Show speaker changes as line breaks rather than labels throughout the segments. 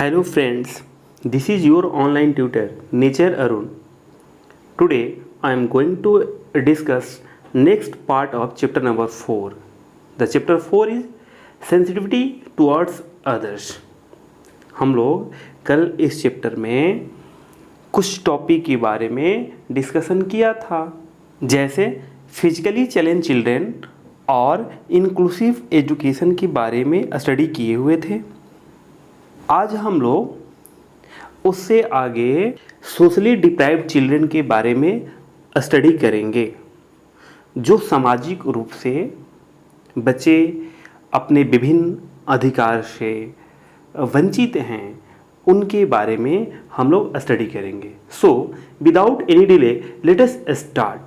Hello friends, this is your online tutor Nature Arun. Today I am going to discuss next part of chapter number 4. The chapter 4 is sensitivity towards others. हम लोग कल इस chapter में कुछ topic के बारे में discussion किया था, जैसे फिजिकली चैलेंज चिल्ड्रेन और इंक्लूसिव एजुकेशन के बारे में स्टडी किए हुए थे। आज हम लोग उससे आगे सोशली डिप्राइव्ड चिल्ड्रन के बारे में स्टडी करेंगे, जो सामाजिक रूप से बच्चे अपने विभिन्न अधिकार से वंचित हैं, उनके बारे में हम लोग स्टडी करेंगे। So without any delay let us start.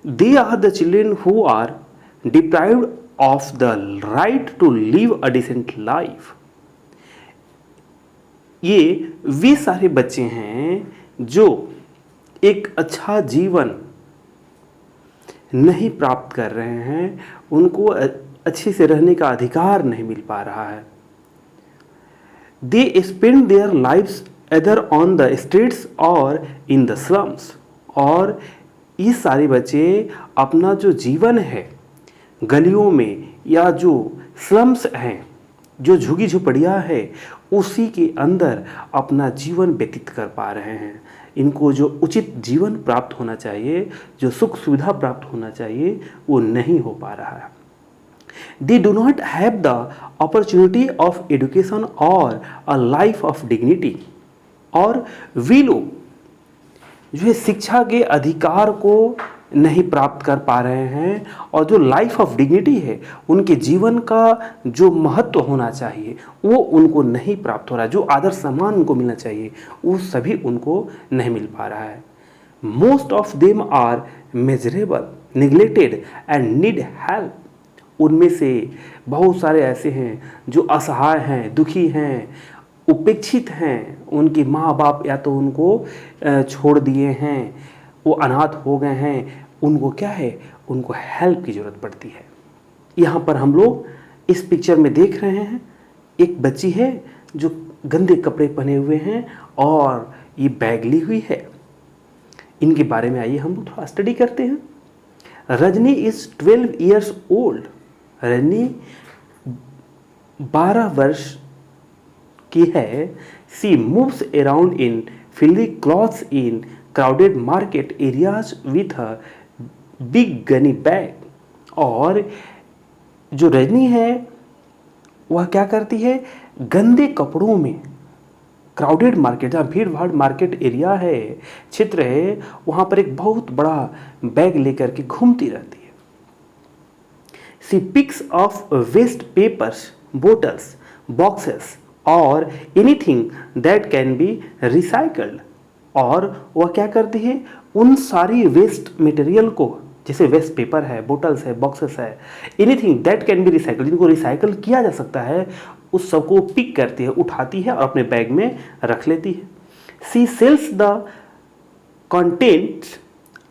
They are the children who are deprived of the right to live a decent life. ये वे सारे बच्चे हैं जो एक अच्छा जीवन नहीं प्राप्त कर रहे हैं, उनको अच्छे से रहने का अधिकार नहीं मिल पा रहा है। They spend their lives either on the streets और इन द स्लम्स। और ये सारे बच्चे अपना जो जीवन है गलियों में या जो स्लम्स हैं, जो झुगी झुपड़ियाँ है, उसी के अंदर अपना जीवन व्यतीत कर पा रहे हैं। इनको जो उचित जीवन प्राप्त होना चाहिए, जो सुख सुविधा प्राप्त होना चाहिए, वो नहीं हो पा रहा है। They do not have the opportunity of education or a life of dignity। और वे लोग जो है शिक्षा के अधिकार को नहीं प्राप्त कर पा रहे हैं, और जो लाइफ ऑफ डिग्निटी है, उनके जीवन का जो महत्व होना चाहिए वो उनको नहीं प्राप्त हो रहा है। जो आदर सम्मान उनको मिलना चाहिए वो सभी उनको नहीं मिल पा रहा है। Most of them are measurable, neglected and need help. उनमें से बहुत सारे ऐसे हैं जो असहाय हैं, दुखी हैं, उपेक्षित हैं। उनके माँ बाप या तो उनको छोड़ दिए हैं, वो अनाथ हो गए हैं। उनको क्या है, उनको हेल्प की ज़रूरत पड़ती है। यहाँ पर हम लोग इस पिक्चर में देख रहे हैं, एक बच्ची है जो गंदे कपड़े पहने हुए हैं और ये बैग ली हुई है। इनके बारे में आइए हम लोग थोड़ा स्टडी करते हैं। Rajni is 12 years old. Rajni 12 वर्ष की है। She moves around in filthy clothes in crowded market areas with a big gunny bag. और जो रजनी है वह क्या करती है, गंदे कपड़ों में क्राउडेड मार्केट, जहाँ भीड़ भाड़ मार्केट एरिया है, क्षेत्र है, वहाँ पर एक बहुत बड़ा बैग लेकर के घूमती रहती है। She picks of waste papers, bottles, boxes और anything that can be recycled. और वह क्या करती है, उन सारी वेस्ट मटेरियल को, जैसे वेस्ट पेपर है, बोटल्स है, बॉक्सेस है, anything that can be recycled, जिनको रिसाइकल किया जा सकता है, उस सबको पिक करती है, उठाती है और अपने बैग में रख लेती है। She sells the contents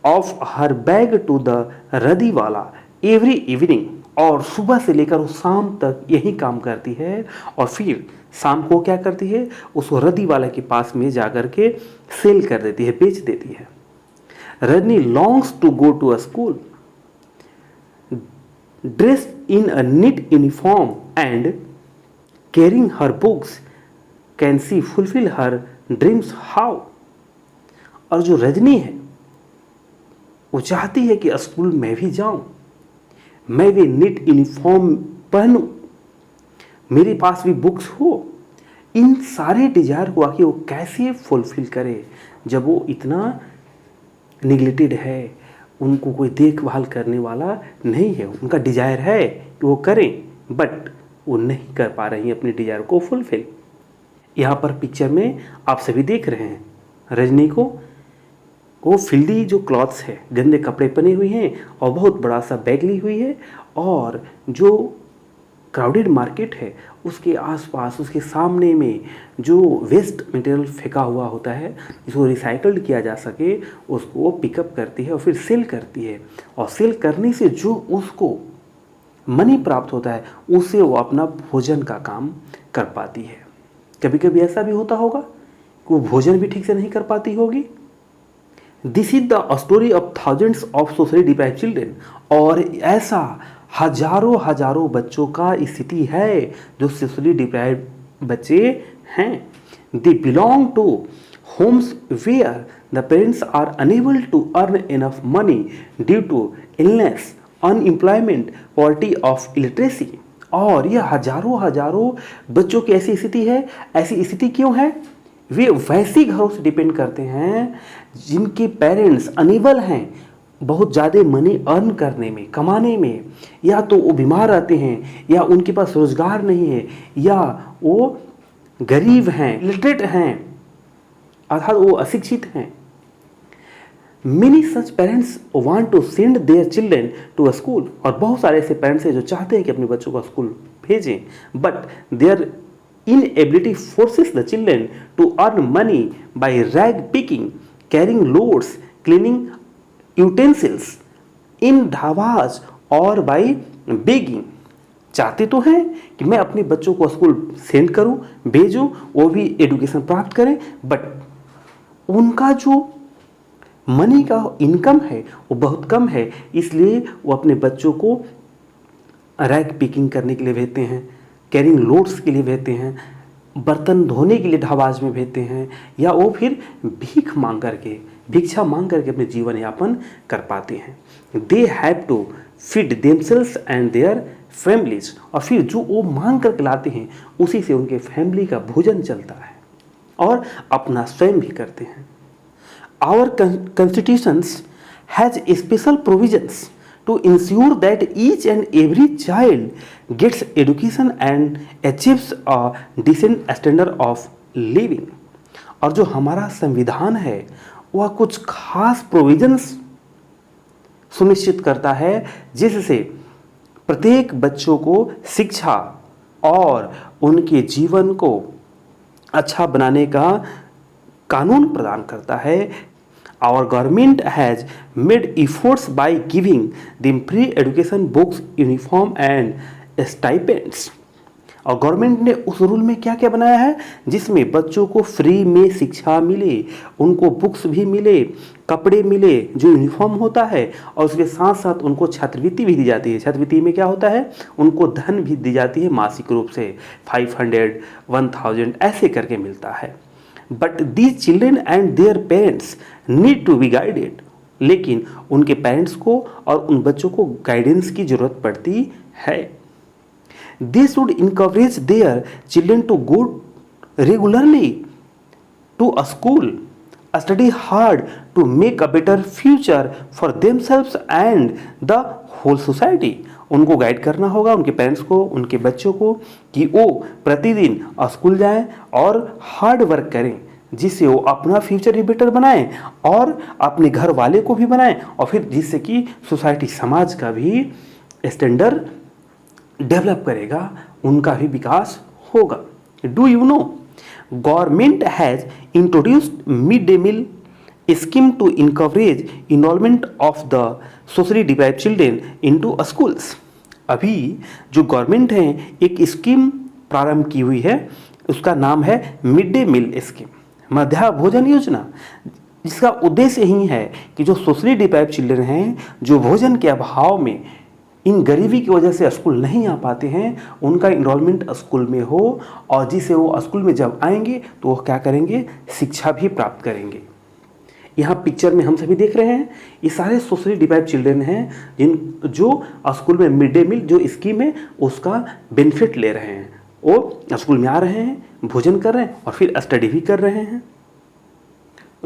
of हर बैग टू द रदी वाला एवरी इवनिंग। और सुबह से लेकर वो शाम तक यही काम करती है, और फिर शाम को क्या करती है, उस रदी वाले के पास में जाकर के सेल कर देती है, बेच देती है। Rajni longs to go to a school, dressed in a neat uniform and carrying her books, can she fulfil her dreams how. और जो रजनी है वो चाहती है कि स्कूल में भी जाऊं, मैं भी नीट यूनिफॉर्म पहनूं, मेरे पास भी बुक्स हो। इन सारे डिजायर को आके वो कैसे फुलफिल करे, जब वो इतना निगलेक्टेड है, उनको कोई देखभाल करने वाला नहीं है। उनका डिजायर है कि वो करें, बट वो नहीं कर पा रही हैं अपने डिजायर को फुलफिल। यहाँ पर पिक्चर में आप सभी देख रहे हैं रजनी को, वो फिल्दी जो क्लॉथ्स है, गंदे कपड़े पहने हुए हैं और बहुत बड़ा सा बैग ली हुई है, और जो क्राउडेड मार्केट है उसके आसपास, उसके सामने में जो वेस्ट मटेरियल फेंका हुआ होता है, जिसको रिसाइकल्ड किया जा सके, उसको वो पिकअप करती है और फिर सेल करती है। और सेल करने से जो उसको मनी प्राप्त होता है, उससे वो अपना भोजन का काम कर पाती है। कभी कभी ऐसा भी होता होगा कि वो भोजन भी ठीक से नहीं कर पाती होगी। This is the story of thousands of socially deprived children. और ऐसा हजारों हजारों बच्चों का स्थिति है जो सोशली डिप्राइव्ड बच्चे हैं। They belong to homes where the parents are unable to earn enough money due to illness, unemployment, poverty of illiteracy। और ये हजारों हजारों बच्चों की ऐसी स्थिति है। ऐसी स्थिति क्यों है? वे वैसे घरों से डिपेंड करते हैं जिनके पेरेंट्स अनेबल हैं बहुत ज़्यादा मनी अर्न करने में, कमाने में, या तो वो बीमार रहते हैं, या उनके पास रोजगार नहीं है, या वो गरीब हैं, इलिटरेट हैं, अर्थात वो अशिक्षित हैं। Many such parents want to send their children to a school. और बहुत सारे ऐसे पेरेंट्स हैं जो चाहते हैं कि अपने बच्चों को स्कूल भेजें, but their inability forces the children to earn money by rag picking, carrying loads, cleaning utensils in dhabas और बाय बेगिंग। चाहते तो हैं कि मैं अपने बच्चों को स्कूल सेंड करूं, भेजूं, वो भी एजुकेशन प्राप्त करें, बट उनका जो मनी का इनकम है वो बहुत कम है, इसलिए वो अपने बच्चों को रैक पिकिंग करने के लिए भेजते हैं, कैरिंग लोड्स के लिए भेजते हैं, बर्तन धोने के लिए ढाबाज में भेजते हैं, या वो फिर भिक्षा मांग करके अपने जीवन यापन कर पाते हैं। They have to feed themselves and their families. और फिर जो वो मांग करके लाते हैं उसी से उनके फैमिली का भोजन चलता है और अपना स्वयं भी करते हैं। Our constitutions has special provisions to ensure that each and every child gets education and achieves a decent standard of living। और जो हमारा संविधान है वह कुछ खास प्रोविजंस सुनिश्चित करता है जिससे प्रत्येक बच्चों को शिक्षा और उनके जीवन को अच्छा बनाने का कानून प्रदान करता है। Our government has made efforts by giving them free education, books, uniform and stipends। और गवर्नमेंट ने उस रूल में क्या क्या बनाया है जिसमें बच्चों को फ्री में शिक्षा मिले, उनको बुक्स भी मिले, कपड़े मिले जो यूनिफॉर्म होता है, और उसके साथ साथ उनको छात्रवृत्ति भी दी जाती है। छात्रवृत्ति में क्या होता है, उनको धन भी दी जाती है मासिक रूप से 500, 1000 ऐसे करके मिलता है। But these children and their parents need to be guided. लेकिन उनके पेरेंट्स को और उन बच्चों को गाइडेंस की जरूरत पड़ती है। They should encourage their children to go regularly to a school, study hard to make a better future for themselves and the whole society. उनको गाइड करना होगा, उनके पेरेंट्स को, उनके बच्चों को, कि वो प्रतिदिन स्कूल जाएं और हार्ड वर्क करें जिससे वो अपना फ्यूचर ही बेटर बनाएं और अपने घर वाले को भी बनाएं, और फिर जिससे कि सोसाइटी, समाज का भी स्टैंडर्ड डेवलप करेगा, उनका भी विकास होगा। Do you know government has introduced mid day meal scheme to encourage enrolment of the socially deprived children into schools. अभी जो गवर्नमेंट है एक स्कीम प्रारंभ की हुई है, उसका नाम है मिड डे मील स्कीम, मध्याह्न भोजन योजना, जिसका उद्देश्य ही है कि जो सोशली डिप्राइव्ड चिल्ड्रेन हैं, जो भोजन के अभाव में, इन गरीबी की वजह से स्कूल नहीं आ पाते हैं, उनका इनरोलमेंट स्कूल में हो, और जिससे वो स्कूल में जब आएंगे तो वो क्या करेंगे, शिक्षा भी प्राप्त करेंगे। यहाँ पिक्चर में हम सभी देख रहे हैं ये सारे सोशली डिप्राइव्ड चिल्ड्रेन हैं जो स्कूल में मिड डे मील जो स्कीम है उसका बेनिफिट ले रहे हैं। वो स्कूल में आ रहे हैं, भोजन कर रहे हैं और फिर स्टडी भी कर रहे हैं।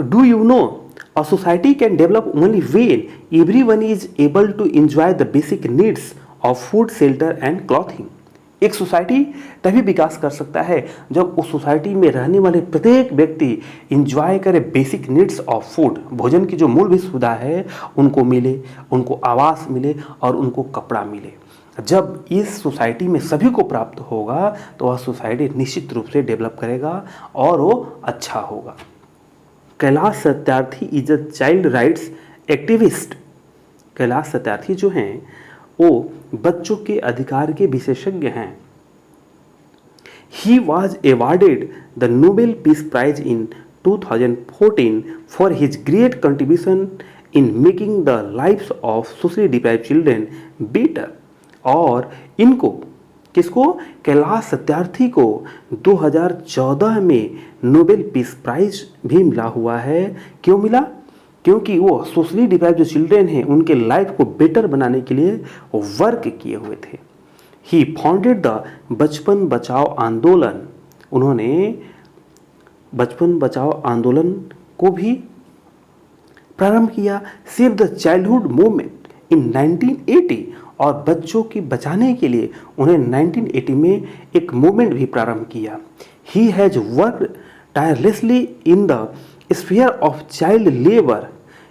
Do you no a society can develop only when everyone is able to enjoy the basic needs of food, shelter and clothing। एक सोसाइटी तभी विकास कर सकता है जब उस सोसाइटी में रहने वाले प्रत्येक व्यक्ति इंजॉय करे बेसिक नीड्स ऑफ फूड, भोजन की जो मूलभूत सुविधा है उनको मिले, उनको आवास मिले और उनको कपड़ा मिले। जब इस सोसाइटी में सभी को प्राप्त होगा तो वह सोसाइटी निश्चित रूप से डेवलप करेगा और वो अच्छा होगा। Kailash Satyarthi is a child rights activist. Kailash Satyarthi जो हैं वो बच्चों के अधिकार के विशेषज्ञ हैं। He was awarded the Nobel Peace Prize in 2014 for his great contribution in making the lives of socially deprived children better। और इनको किसको, कैलाश सत्यार्थी को 2014 में नोबेल पीस प्राइज भी मिला हुआ है। क्यों मिला? क्योंकि वो सोशली डिप्राइव जो चिल्ड्रेन हैं उनके लाइफ को बेटर बनाने के लिए वर्क किए हुए थे। ही फाउंडेड द बचपन बचाओ आंदोलन, उन्होंने बचपन बचाओ आंदोलन को भी प्रारंभ किया। Save the childhood movement in 1980, और बच्चों की बचाने के लिए उन्हें 1980 में एक मूवमेंट भी प्रारंभ किया। He has worked tirelessly in the sphere of child labour,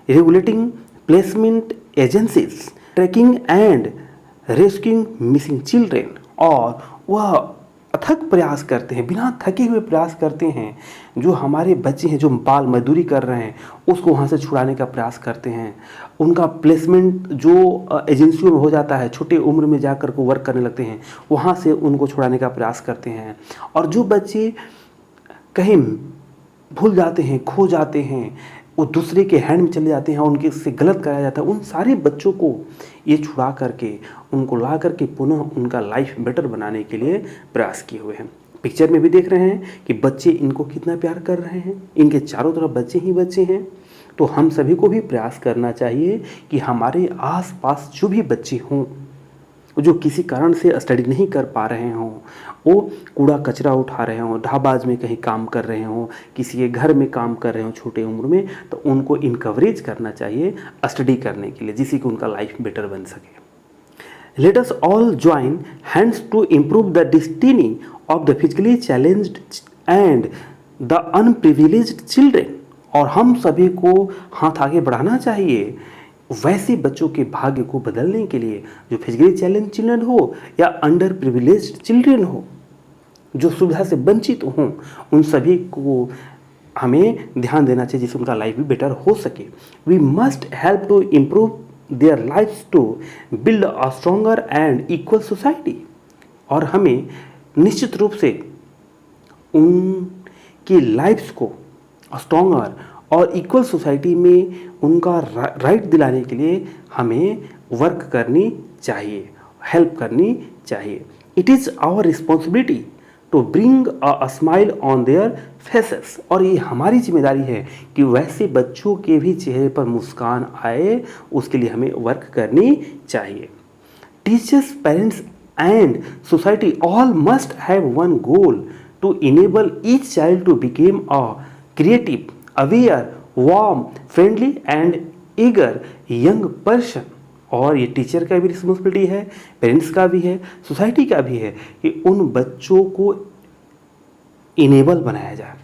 regulating placement agencies, tracking and rescuing missing children. और वह अथक प्रयास करते हैं, बिना थके हुए प्रयास करते हैं, जो हमारे बच्चे हैं जो बाल मजदूरी कर रहे हैं उसको वहाँ से छुड़ाने का प्रयास करते हैं। उनका प्लेसमेंट जो एजेंसियों में हो जाता है, छोटे उम्र में जाकर को वर्क करने लगते हैं, वहाँ से उनको छुड़ाने का प्रयास करते हैं। और जो बच्चे कहीं भूल जाते हैं, खो जाते हैं, वो दूसरे के हैंड में चले जाते हैं, उनके से गलत कराया जाता है, उन सारे बच्चों को ये छुड़ा करके उनको ला करके पुनः उनका लाइफ बेटर बनाने के लिए प्रयास किए हुए हैं। पिक्चर में भी देख रहे हैं कि बच्चे इनको कितना प्यार कर रहे हैं, इनके चारों तरफ बच्चे ही बच्चे हैं। तो हम सभी को भी प्रयास करना चाहिए कि हमारे आसपास जो भी बच्चे हों, जो किसी कारण से स्टडी नहीं कर पा रहे हों, वो कूड़ा कचरा उठा रहे हों, ढाबाज में कहीं काम कर रहे हों, किसी के घर में काम कर रहे हों छोटे उम्र में, तो उनको इनकवरेज करना चाहिए स्टडी करने के लिए, जिससे कि उनका लाइफ बेटर बन सके। Let us all join hands to improve the destiny of the physically challenged and the unprivileged children. और हम सभी को हाथ आगे बढ़ाना चाहिए वैसे बच्चों के भाग्य को बदलने के लिए, जो फिजिकली चैलेंज चिल्ड्रन हो या अंडर प्रिविलेज्ड चिल्ड्रन हो, जो सुविधा से वंचित हों, उन सभी को हमें ध्यान देना चाहिए जिससे उनका लाइफ भी बेटर हो सके। We must help to improve their lifes to build a stronger and equal society. और हमें निश्चित रूप से उनकी लाइफ्स को स्ट्रॉन्गर और इक्वल सोसाइटी में उनका राइट दिलाने के लिए हमें वर्क करनी चाहिए, हेल्प करनी चाहिए। It is our responsibility to bring a smile on their faces. और ये हमारी जिम्मेदारी है कि वैसे बच्चों के भी चेहरे पर मुस्कान आए, उसके लिए हमें वर्क करनी चाहिए। Teachers, parents and society all must have one goal to enable each child to became a creative, aware, warm, friendly and eager young person. और ये टीचर का भी रिस्पॉन्सिबिलिटी है, पेरेंट्स का भी है, सोसाइटी का भी है कि उन बच्चों को इनेबल बनाया जाए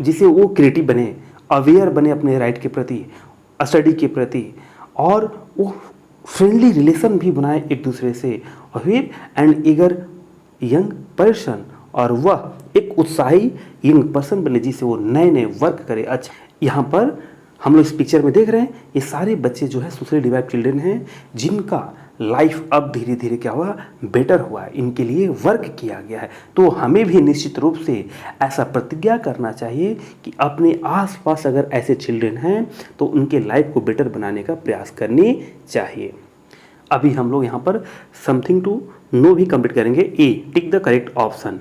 जिससे वो क्रिएटिव बने, अवेयर बने अपने राइट के प्रति, स्टडी के प्रति, और वो फ्रेंडली रिलेशन भी बनाए एक दूसरे से, और फिर एंड ईगर यंग पर्सन, और वह एक उत्साही यंग पर्सन बने जिससे वो नए नए वर्क करे। अच्छा, यहाँ पर हम लोग इस पिक्चर में देख रहे हैं ये सारे बच्चे जो है सोशली डिप्राइव्ड चिल्ड्रन हैं, जिनका लाइफ अब धीरे धीरे क्या हुआ, बेटर हुआ है, इनके लिए वर्क किया गया है। तो हमें भी निश्चित रूप से ऐसा प्रतिज्ञा करना चाहिए कि अपने आसपास अगर ऐसे चिल्ड्रन हैं तो उनके लाइफ को बेटर बनाने का प्रयास करनी चाहिए। अभी हम लोग यहाँ पर समथिंग टू नो भी कंप्लीट करेंगे। A, tick the correct option.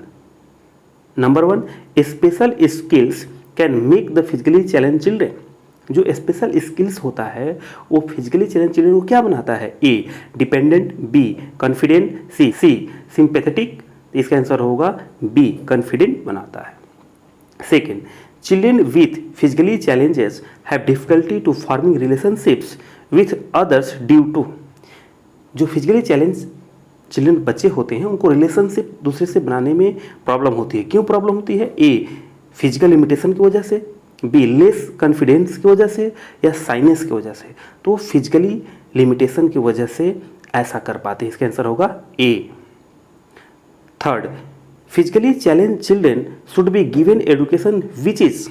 Number 1, special skills can make the physically challenge children. जो स्पेशल स्किल्स होता है वो फिजिकली चैलेंज चिल्ड्रन को क्या बनाता है? A, dependent, B, confident, C sympathetic. इसका आंसर होगा बी, कॉन्फिडेंट बनाता है। Second, children with physically challenges have difficulty to forming relationships with others due to. जो फिजिकली चैलेंज चिल्ड्रन बच्चे होते हैं उनको रिलेशनशिप दूसरे से बनाने में प्रॉब्लम होती है। क्यों प्रॉब्लम होती है? ए, फिजिकल लिमिटेशन की वजह से, बी, लेस कॉन्फिडेंस की वजह से, या साइनेस की वजह से। तो फिजिकली लिमिटेशन की वजह से ऐसा कर पाते हैं। इसका आंसर होगा A. Third, physically challenge children should be given education which is.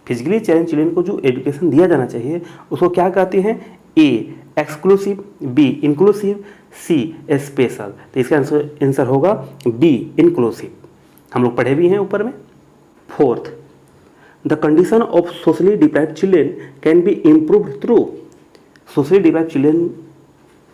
Physically challenge children को जो एजुकेशन दिया जाना चाहिए उसको क्या कहते हैं? ए, एक्सक्लूसिव, बी, इंक्लूसिव, सी, स्पेशल। तो इसका आंसर होगा बी, इंक्लूसिव। हम लोग पढ़े भी हैं ऊपर में। Fourth, the condition of socially deprived children can be improved through. Socially deprived children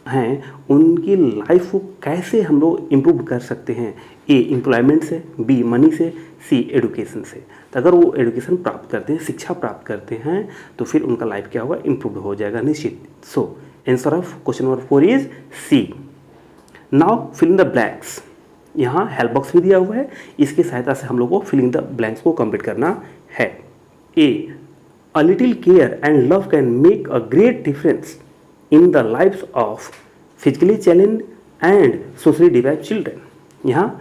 हैं, उनकी लाइफ को कैसे हम लोग इम्प्रूव कर सकते हैं? ए, एम्प्लॉयमेंट से, बी, मनी से, सी, एडुकेशन से। तो अगर वो एडुकेशन प्राप्त करते हैं, शिक्षा प्राप्त करते हैं, तो फिर उनका लाइफ क्या होगा? इम्प्रूव हो जाएगा निश्चित। So answer of question number 4 is C. Now fill in the blanks. यहाँ हेल्प बॉक्स भी दिया हुआ है, इसकी सहायता से हम लोग को फिलिंग द ब्लैंक्स को कंप्लीट करना है। A, a little care and love can make a great difference in the lifes of physically challenged and socially deprived children. यहाँ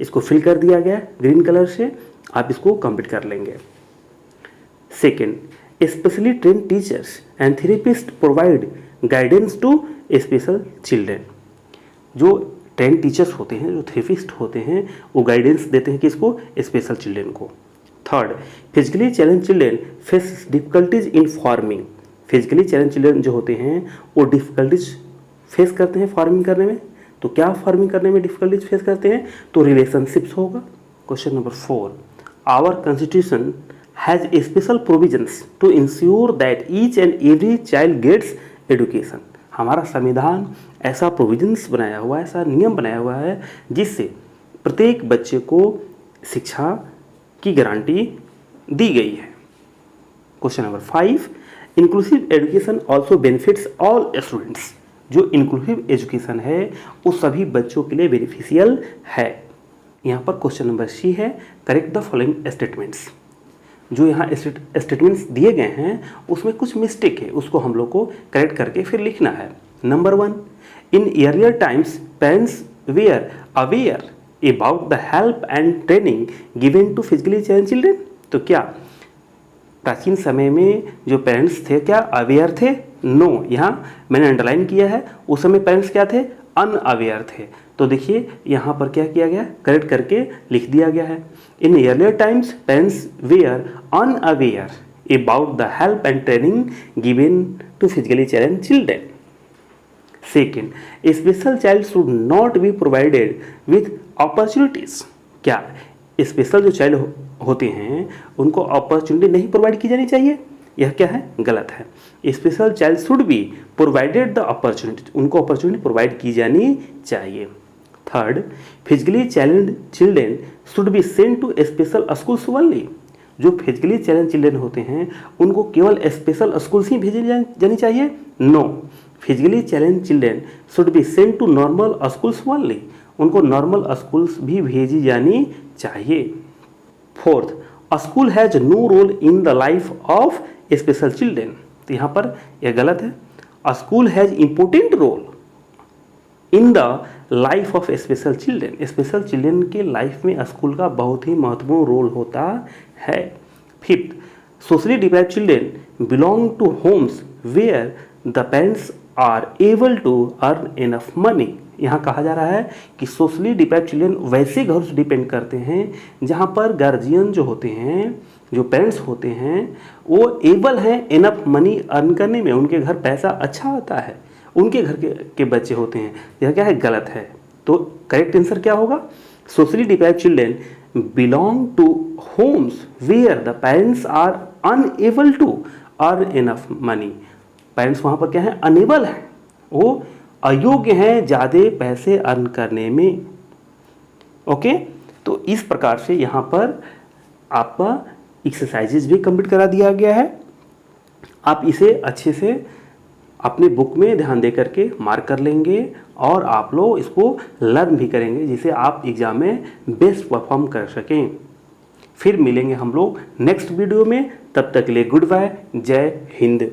इसको फिल कर दिया गया ग्रीन कलर से, आप इसको कंप्लीट कर लेंगे। Second, specially trained teachers and therapist provide guidance to special children. जो ट्रेन टीचर्स होते हैं, जो थेरेपिस्ट होते हैं, वो गाइडेंस देते हैं किसको? स्पेशल चिल्ड्रन को। Third, physically challenge children face difficulties in farming. Physically challenge children जो होते हैं वो डिफिकल्टीज फेस करते हैं फार्मिंग करने में। तो क्या फार्मिंग करने में डिफिकल्टीज फेस करते हैं? तो रिलेशनशिप्स होगा। Question number 4, our constitution has special provisions to ensure that each and every child gets education. हमारा संविधान ऐसा प्रोविजंस बनाया हुआ है, ऐसा नियम बनाया हुआ है जिससे प्रत्येक बच्चे को शिक्षा की गारंटी दी गई है। Question number 5, inclusive education also benefits all students. जो इंक्लूसिव एजुकेशन है वो सभी बच्चों के लिए बेनिफिशियल है। यहाँ पर क्वेश्चन नंबर सी है, करेक्ट द फॉलोइंग स्टेटमेंट्स। जो यहाँ स्टेटमेंट्स दिए गए हैं उसमें कुछ मिस्टेक है, उसको हम लोग को करेक्ट करके फिर लिखना है। Number 1, in earlier times parents were aware about the help and training given to physically challenged children. तो क्या प्राचीन समय में जो पेरेंट्स थे क्या अवेयर थे? नो, यहाँ मैंने अंडरलाइन किया है, उस समय पेरेंट्स क्या थे? अनअवेयर थे। तो देखिए यहाँ पर क्या किया गया? करेक्ट करके लिख दिया गया है। In earlier times parents were unaware about the help and training given to physically challenged children. Second, special child should not be provided with opportunities. क्या स्पेशल जो चाइल्ड होते हैं उनको अपॉर्चुनिटी नहीं प्रोवाइड की जानी चाहिए? यह क्या है? गलत है। Special child should be provided the opportunity, उनको अपॉर्चुनिटी प्रोवाइड की जानी चाहिए। Third, physically challenged children should be sent to special schools only. जो फिजिकली चैलेंज चिल्ड्रन होते हैं उनको केवल स्पेशल स्कूल्स ही भेजी जानी चाहिए? No, physically challenge children should be sent to normal schools only. उनको नॉर्मल स्कूल्स भी भेजी जानी चाहिए। Fourth, a school has no role in the life of special children. तो यहाँ पर यह गलत है। A school has important role in the life of special children. Special children के लाइफ में स्कूल का बहुत ही महत्वपूर्ण रोल होता है। Fifth, socially deprived children belong to homes where the parents are able to earn enough money. यहाँ कहा जा रहा है कि सोशली डिप्राइव्ड चिल्ड्रन वैसे घरों से डिपेंड करते हैं जहाँ पर गार्जियन जो होते हैं, जो पेरेंट्स होते हैं, वो एबल हैं इनफ मनी अर्न करने में, उनके घर पैसा अच्छा आता है, उनके घर के बच्चे होते हैं। यह क्या है? गलत है। तो करेक्ट आंसर क्या होगा? Socially deprived children belong to homes where the parents are unable to earn enough money. Parents वहाँ पर क्या है? अनेबल है, वो अयोग्य हैं ज़्यादा पैसे अर्न करने में। ओके, तो इस प्रकार से यहाँ पर आपका एक्सरसाइजेज भी कंप्लीट करा दिया गया है। आप इसे अच्छे से अपने बुक में ध्यान दे करके मार्क कर लेंगे और आप लोग इसको लर्न भी करेंगे जिससे आप एग्ज़ाम में बेस्ट परफॉर्म कर सकें। फिर मिलेंगे हम लोग नेक्स्ट वीडियो में, तब तक के लिए गुड बाय, जय हिंद।